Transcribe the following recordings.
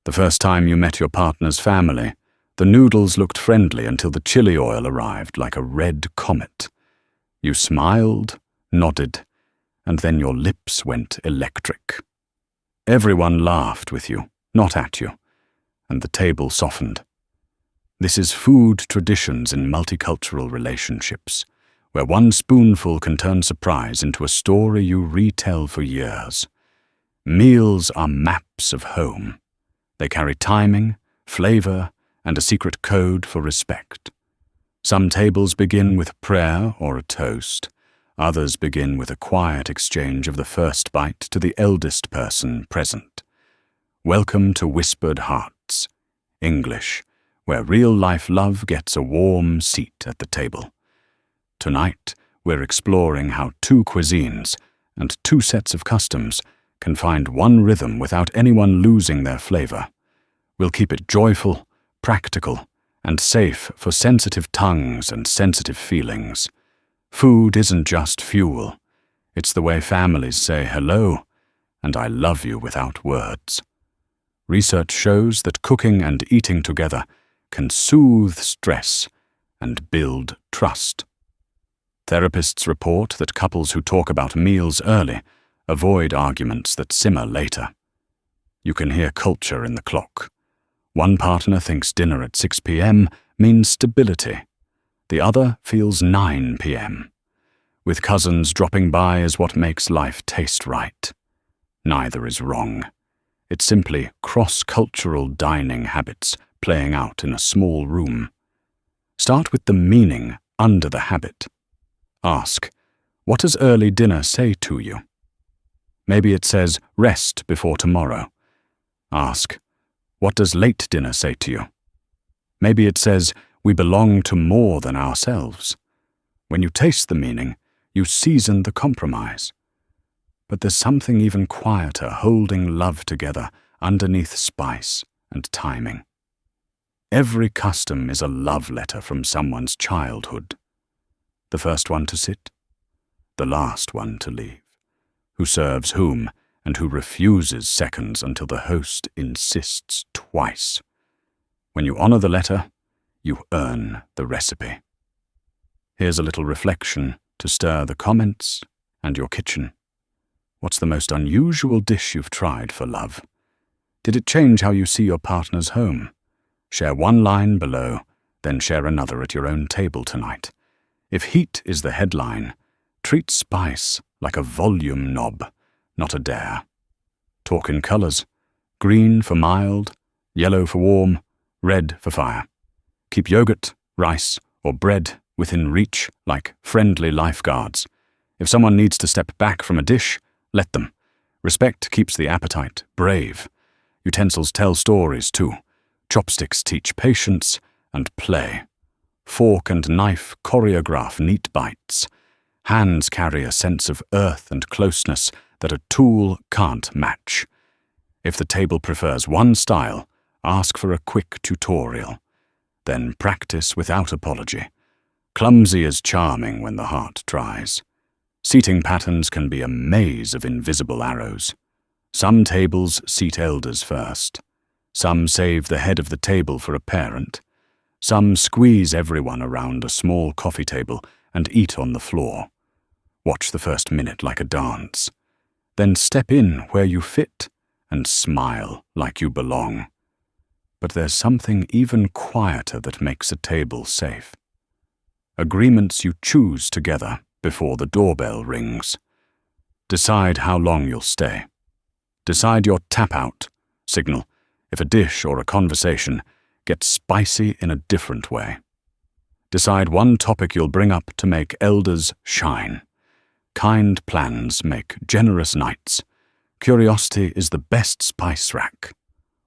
The first time you met your partner's family, the noodles looked friendly until the chili oil arrived like a red comet. You smiled, nodded, and then your lips went electric. Everyone laughed with you, not at you, and the table softened. This is food traditions in multicultural relationships, where one spoonful can turn surprise into a story you retell for years. Meals are maps of home. They carry timing, flavor, and a secret code for respect. Some tables begin with prayer or a toast. Others begin with a quiet exchange of the first bite to the eldest person present. Welcome to Whispered Hearts, English, where real-life love gets a warm seat at the table. Tonight, we're exploring how two cuisines and two sets of customs can find one rhythm without anyone losing their flavor. We'll keep it joyful, practical, and safe for sensitive tongues and sensitive feelings. Food isn't just fuel. It's the way families say hello and I love you without words. Research shows that cooking and eating together can soothe stress and build trust. Therapists report that couples who talk about meals early avoid arguments that simmer later. You can hear culture in the clock. One partner thinks dinner at 6 p.m. means stability. The other feels 9 p.m. With cousins dropping by is what makes life taste right. Neither is wrong. It's simply cross-cultural dining habits playing out in a small room. Start with the meaning under the habit. Ask, what does early dinner say to you? Maybe it says, rest before tomorrow. Ask, what does late dinner say to you? Maybe it says, we belong to more than ourselves. When you taste the meaning, you season the compromise. But there's something even quieter holding love together underneath spice and timing. Every custom is a love letter from someone's childhood. The first one to sit, the last one to leave. Who serves whom, and who refuses seconds until the host insists twice. When you honor the letter, you earn the recipe. Here's a little reflection to stir the comments and your kitchen. What's the most unusual dish you've tried for love? Did it change how you see your partner's home? Share one line below, then share another at your own table tonight. If heat is the headline, treat spice like a volume knob, not a dare. Talk in colors. Green for mild, yellow for warm, red for fire. Keep yogurt, rice, or bread within reach like friendly lifeguards. If someone needs to step back from a dish, let them. Respect keeps the appetite brave. Utensils tell stories too. Chopsticks teach patience and play. Fork and knife choreograph neat bites. Hands carry a sense of earth and closeness that a tool can't match. If the table prefers one style, ask for a quick tutorial. Then practice without apology. Clumsy is charming when the heart tries. Seating patterns can be a maze of invisible arrows. Some tables seat elders first. Some save the head of the table for a parent. Some squeeze everyone around a small coffee table and eat on the floor. Watch the first minute like a dance. Then step in where you fit and smile like you belong. But there's something even quieter that makes a table safe. Agreements you choose together before the doorbell rings. Decide how long you'll stay. Decide your tap-out signal if a dish or a conversation gets spicy in a different way. Decide one topic you'll bring up to make elders shine. Kind plans make generous nights. Curiosity is the best spice rack.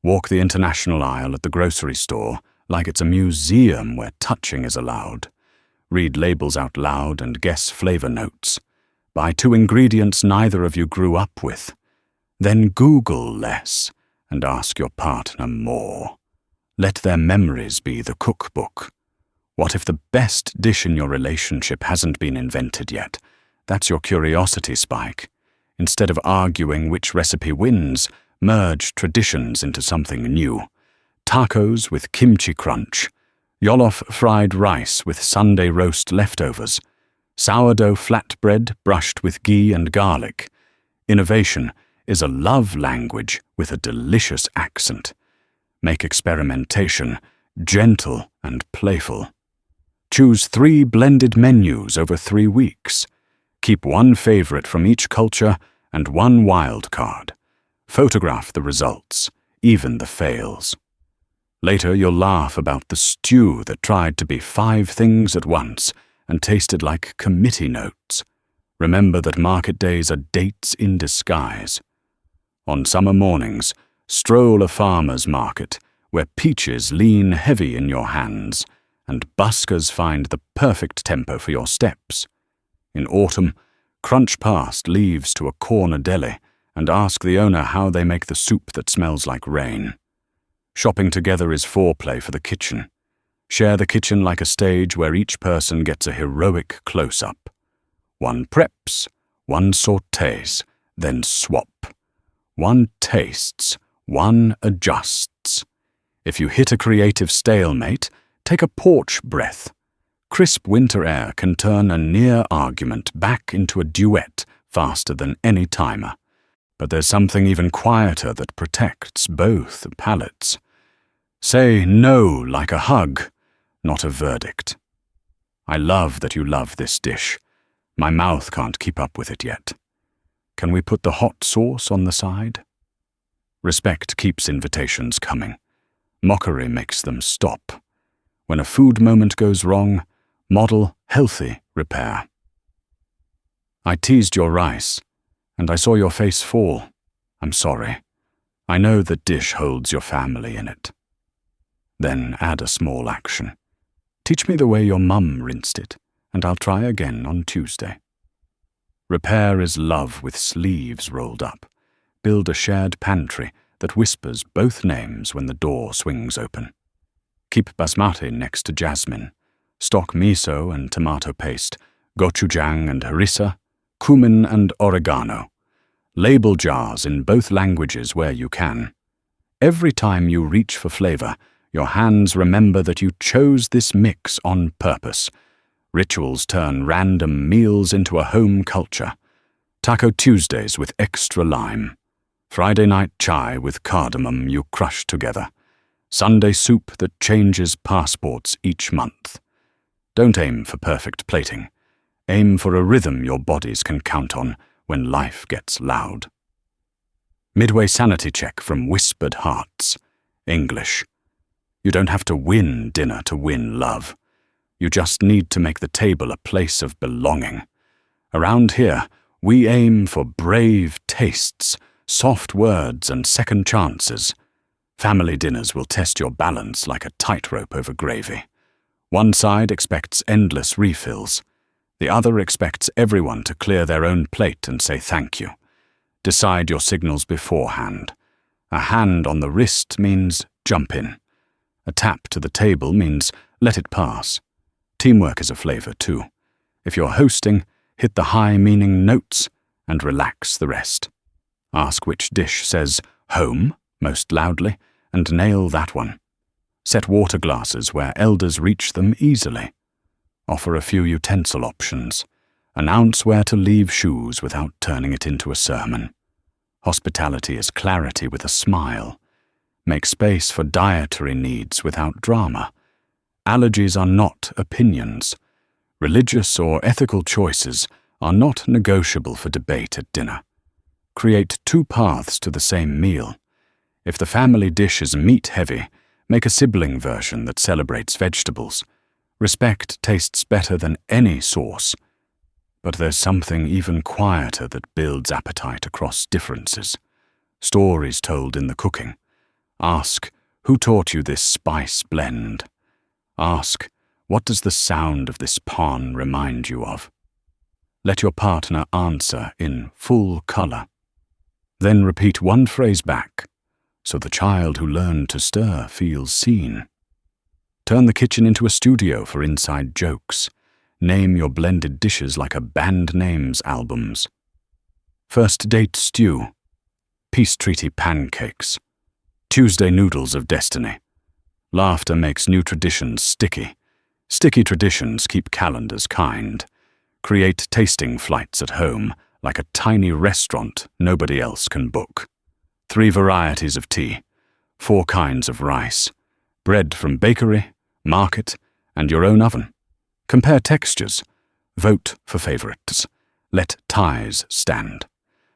Walk the international aisle at the grocery store like it's a museum where touching is allowed. Read labels out loud and guess flavor notes. Buy 2 ingredients neither of you grew up with. Then Google less and ask your partner more. Let their memories be the cookbook. What if the best dish in your relationship hasn't been invented yet? That's your curiosity spike. Instead of arguing which recipe wins, Merge traditions into something new. Tacos with kimchi crunch. Jollof fried rice with Sunday roast leftovers. Sourdough flatbread brushed with ghee and garlic. Innovation is a love language with a delicious accent. Make experimentation gentle and playful. Choose 3 blended menus over 3 weeks. Keep 1 favorite from each culture and 1 wild card. Photograph the results, even the fails. Later you'll laugh about the stew that tried to be 5 things at once and tasted like committee notes. Remember that market days are dates in disguise. On summer mornings, stroll a farmer's market where peaches lean heavy in your hands and buskers find the perfect tempo for your steps. In autumn, crunch past leaves to a corner deli and ask the owner how they make the soup that smells like rain. Shopping together is foreplay for the kitchen. Share the kitchen like a stage where each person gets a heroic close-up. 1 preps, 1 sautés, then swap. 1 tastes, 1 adjusts. If you hit a creative stalemate, take a porch breath. Crisp winter air can turn a near argument back into a duet faster than any timer. But there's something even quieter that protects both palates. Say no like a hug, not a verdict. I love that you love this dish. My mouth can't keep up with it yet. Can we put the hot sauce on the side? Respect keeps invitations coming. Mockery makes them stop. When a food moment goes wrong, model healthy repair. I teased your rice, and I saw your face fall. I'm sorry. I know the dish holds your family in it. Then add a small action. Teach me the way your mum rinsed it, and I'll try again on Tuesday. Repair is love with sleeves rolled up. Build a shared pantry that whispers both names when the door swings open. Keep basmati next to jasmine. Stock miso and tomato paste, gochujang and harissa, cumin and oregano. Label jars in both languages where you can. Every time you reach for flavor, your hands remember that you chose this mix on purpose. Rituals turn random meals into a home culture. Taco Tuesdays with extra lime. Friday night chai with cardamom you crush together. Sunday soup that changes passports each month. Don't aim for perfect plating. Aim for a rhythm your bodies can count on when life gets loud. Midway sanity check from Whispered Hearts. English. You don't have to win dinner to win love. You just need to make the table a place of belonging. Around here, we aim for brave tastes, soft words, and second chances. Family dinners will test your balance like a tightrope over gravy. One side expects endless refills. The other expects everyone to clear their own plate and say thank you. Decide your signals beforehand. A hand on the wrist means jump in. A tap to the table means let it pass. Teamwork is a flavor too. If you're hosting, hit the high-meaning notes and relax the rest. Ask which dish says home most loudly and nail that one. Set water glasses where elders reach them easily. Offer a few utensil options. Announce where to leave shoes without turning it into a sermon. Hospitality is clarity with a smile. Make space for dietary needs without drama. Allergies are not opinions. Religious or ethical choices are not negotiable for debate at dinner. Create 2 paths to the same meal. If the family dish is meat-heavy, make a sibling version that celebrates vegetables. Respect tastes better than any sauce. But there's something even quieter that builds appetite across differences. Stories told in the cooking. Ask, who taught you this spice blend? Ask, what does the sound of this pawn remind you of? Let your partner answer in full color. Then repeat 1 phrase back, so the child who learned to stir feels seen. Turn the kitchen into a studio for inside jokes. Name your blended dishes like a band names albums. First date stew. peace treaty pancakes. Tuesday noodles of destiny. Laughter makes new traditions sticky. Sticky traditions keep calendars kind. Create tasting flights at home, like a tiny restaurant nobody else can book. 3 varieties of tea, 4 kinds of rice, bread from bakery, market, and your own oven. Compare textures. Vote for favorites. Let ties stand.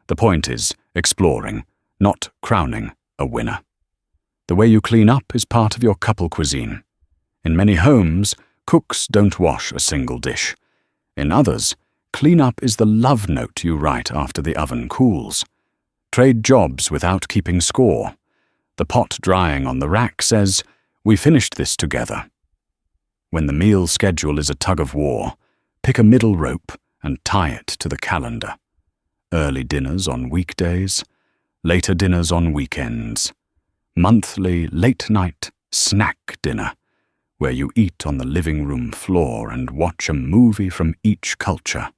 The point is exploring, not crowning a winner. The way you clean up is part of your couple cuisine. In many homes, cooks don't wash a single dish. In others, clean up is the love note you write after the oven cools. Trade jobs without keeping score. The pot drying on the rack says, "We finished this together." When the meal schedule is a tug-of-war, pick a middle rope and tie it to the calendar. Early dinners on weekdays, later dinners on weekends. Monthly late-night snack dinner, where you eat on the living room floor and watch a movie from each culture.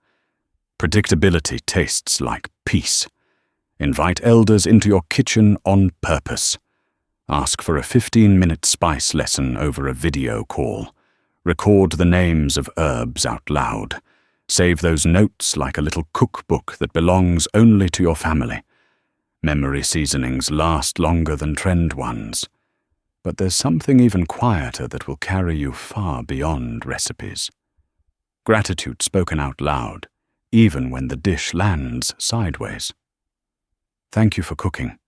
Predictability tastes like peace. Invite elders into your kitchen on purpose. Ask for a 15-minute spice lesson over a video call. Record the names of herbs out loud. Save those notes like a little cookbook that belongs only to your family. Memory seasonings last longer than trend ones. But there's something even quieter that will carry you far beyond recipes. Gratitude spoken out loud, even when the dish lands sideways. Thank you for cooking.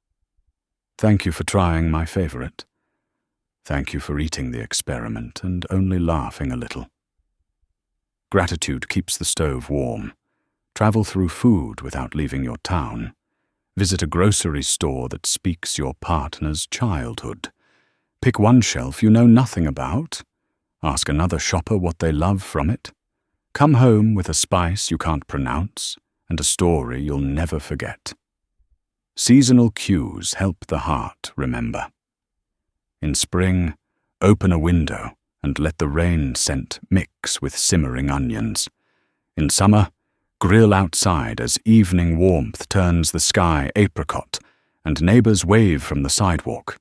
Thank you for trying my favorite. Thank you for eating the experiment and only laughing a little. Gratitude keeps the stove warm. Travel through food without leaving your town. Visit a grocery store that speaks your partner's childhood. Pick one shelf you know nothing about. Ask another shopper what they love from it. Come home with a spice you can't pronounce and a story you'll never forget. Seasonal cues help the heart remember. In spring, open a window and let the rain scent mix with simmering onions. In summer, grill outside as evening warmth turns the sky apricot and neighbors wave from the sidewalk.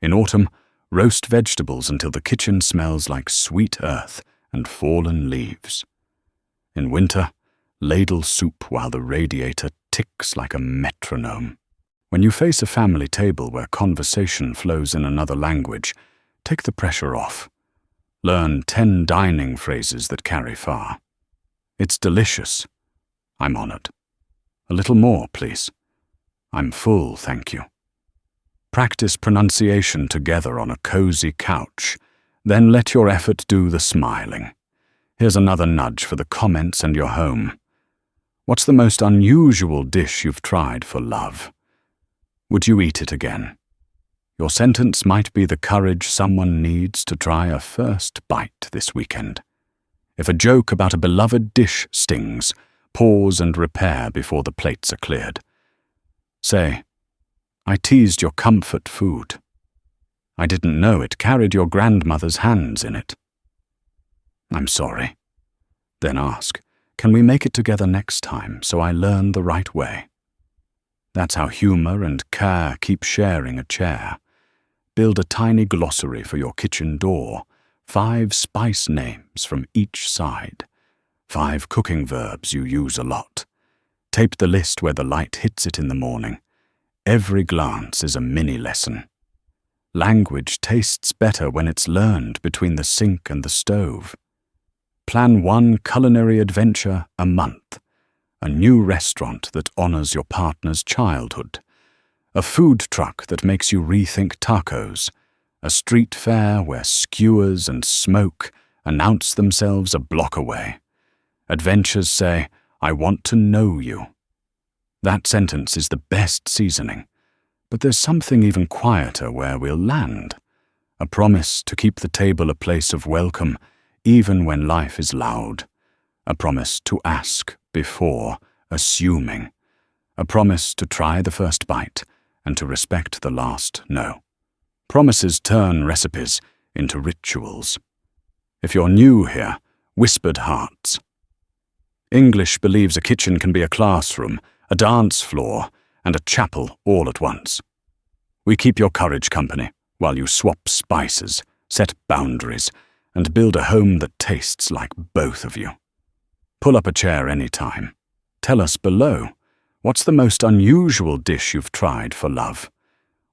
In autumn, roast vegetables until the kitchen smells like sweet earth and fallen leaves. In winter, ladle soup while the radiator ticks like a metronome. When you face a family table where conversation flows in another language, take the pressure off. Learn 10 dining phrases that carry far. It's delicious. I'm honored. A little more, please. I'm full, thank you. Practice pronunciation together on a cozy couch, then let your effort do the smiling. Here's another nudge for the comments and your home. What's the most unusual dish you've tried for love? Would you eat it again? Your sentence might be the courage someone needs to try a first bite this weekend. If a joke about a beloved dish stings, pause and repair before the plates are cleared. Say, I teased your comfort food. I didn't know it carried your grandmother's hands in it. I'm sorry. Then ask, can we make it together next time so I learn the right way? That's how humor and care keep sharing a chair. Build a tiny glossary for your kitchen door, 5 spice names from each side, 5 cooking verbs you use a lot. Tape the list where the light hits it in the morning. Every glance is a mini lesson. Language tastes better when it's learned between the sink and the stove. Plan 1 culinary adventure a month. A new restaurant that honors your partner's childhood. A food truck that makes you rethink tacos. A street fair where skewers and smoke announce themselves a block away. Adventures say, I want to know you. That sentence is the best seasoning. But there's something even quieter where we'll land. A promise to keep the table a place of welcome, even when life is loud. A promise to ask before assuming. A promise to try the first bite and to respect the last no. Promises turn recipes into rituals. If you're new here, whispered hearts. English believes a kitchen can be a classroom, a dance floor, and a chapel all at once. We keep your courage company while you swap spices, set boundaries, and build a home that tastes like both of you. Pull up a chair any time. Tell us below, what's the most unusual dish you've tried for love?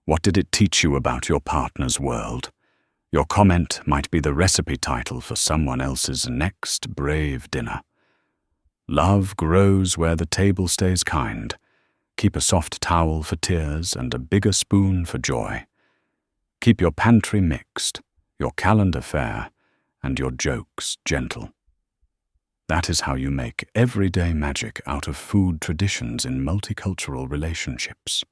What did it teach you about your partner's world? Your comment might be the recipe title for someone else's next brave dinner. Love grows where the table stays kind. Keep a soft towel for tears and a bigger spoon for joy. Keep your pantry mixed, your calendar fair, and your jokes gentle. That is how you make everyday magic out of food traditions in multicultural relationships.